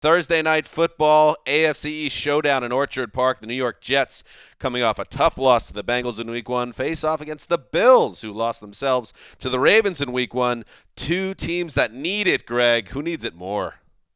Thursday night football, AFC East showdown in Orchard Park. The New York Jets, coming off a tough loss to the Bengals in Week 1, face off against the Bills, who lost themselves to the Ravens in Week 1. Two teams that need it, Greg. Who needs it more?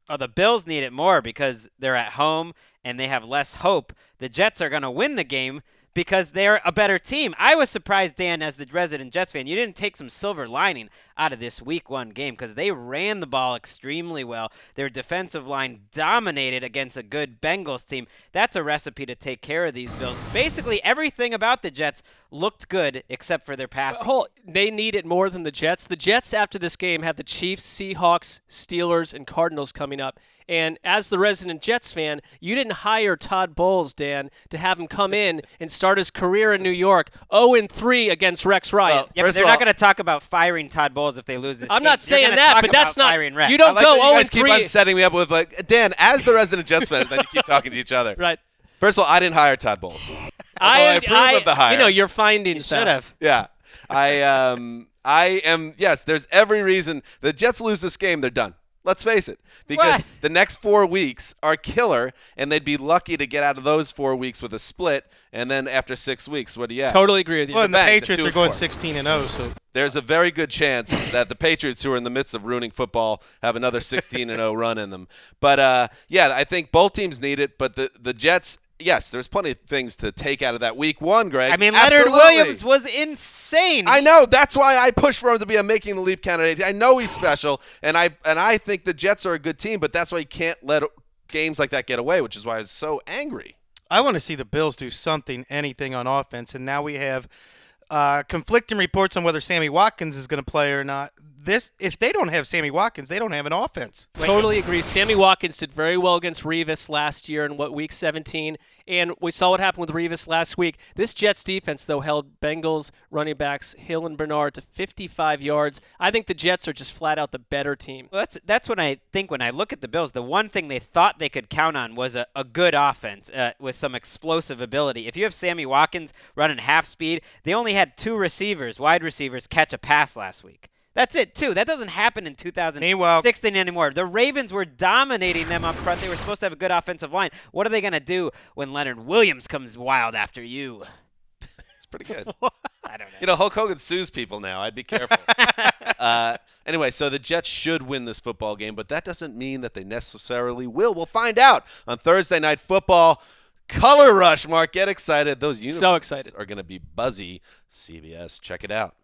Oh, the Bills need it more because they're at home and they have less hope. The Jets are going to win the game because they're a better team. I was surprised, Dan, as the resident Jets fan, you didn't take some silver lining out of this Week 1 game because they ran the ball extremely well. Their defensive line dominated against a good Bengals team. That's a recipe to take care of these Bills. Basically, everything about the Jets looked good except for their passing. They need it more than the Jets. The Jets, after this game, have the Chiefs, Seahawks, Steelers, and Cardinals coming up. And as the resident Jets fan, you didn't hire Todd Bowles, Dan, to have him come in and start his career in New York 0-3 against Rex Ryan. Well, yeah, but they're not going to talk about firing Todd Bowles if they lose this I'm game. not saying that, but that's not. Rex. You don't I like go that you guys 0-3. keep on setting me up with, like, Dan, as the resident Jets fan, then you keep talking to each other. Right. First of all, I didn't hire Todd Bowles. I approve of the hire. You know, your findings. Should have. Yeah. I am, yes, there's every reason. The Jets lose this game, they're done. Let's face it, because the next 4 weeks are killer, and they'd be lucky to get out of those 4 weeks with a split, and then after 6 weeks, what do you have? Totally agree with you. Well, and the Bang, Patriots the are going 2-4. 16-0, so There's a very good chance that the Patriots, who are in the midst of ruining football, have another 16-0 run in them. But, yeah, I think both teams need it, but the Jets – yes, there's plenty of things to take out of that Week 1, Greg. I mean, Absolutely. Leonard Williams was insane. I know. That's why I pushed for him to be a making the leap candidate. I know he's special, and I think the Jets are a good team, but that's why you can't let games like that get away, which is why I was so angry. I want to see the Bills do something, anything on offense, and now we have conflicting reports on whether Sammy Watkins is going to play or not. If they don't have Sammy Watkins, they don't have an offense. Totally agree. Sammy Watkins did very well against Revis last year in Week 17, and we saw what happened with Revis last week. This Jets defense, though, held Bengals running backs Hill and Bernard to 55 yards. I think the Jets are just flat out the better team. Well, that's what I think when I look at the Bills. The one thing they thought they could count on was a good offense with some explosive ability. If you have Sammy Watkins running half speed, they only had 2 wide receivers, catch a pass last week. That's it, too. That doesn't happen in 2016 anymore. The Ravens were dominating them up front. They were supposed to have a good offensive line. What are they going to do when Leonard Williams comes wild after you? It's pretty good. I don't know. You know, Hulk Hogan sues people now. I'd be careful. Anyway, so the Jets should win this football game, but that doesn't mean that they necessarily will. We'll find out on Thursday Night Football. Color Rush, Mark. Get excited. Those uniforms So excited. are going to be buzzy. CBS. Check it out.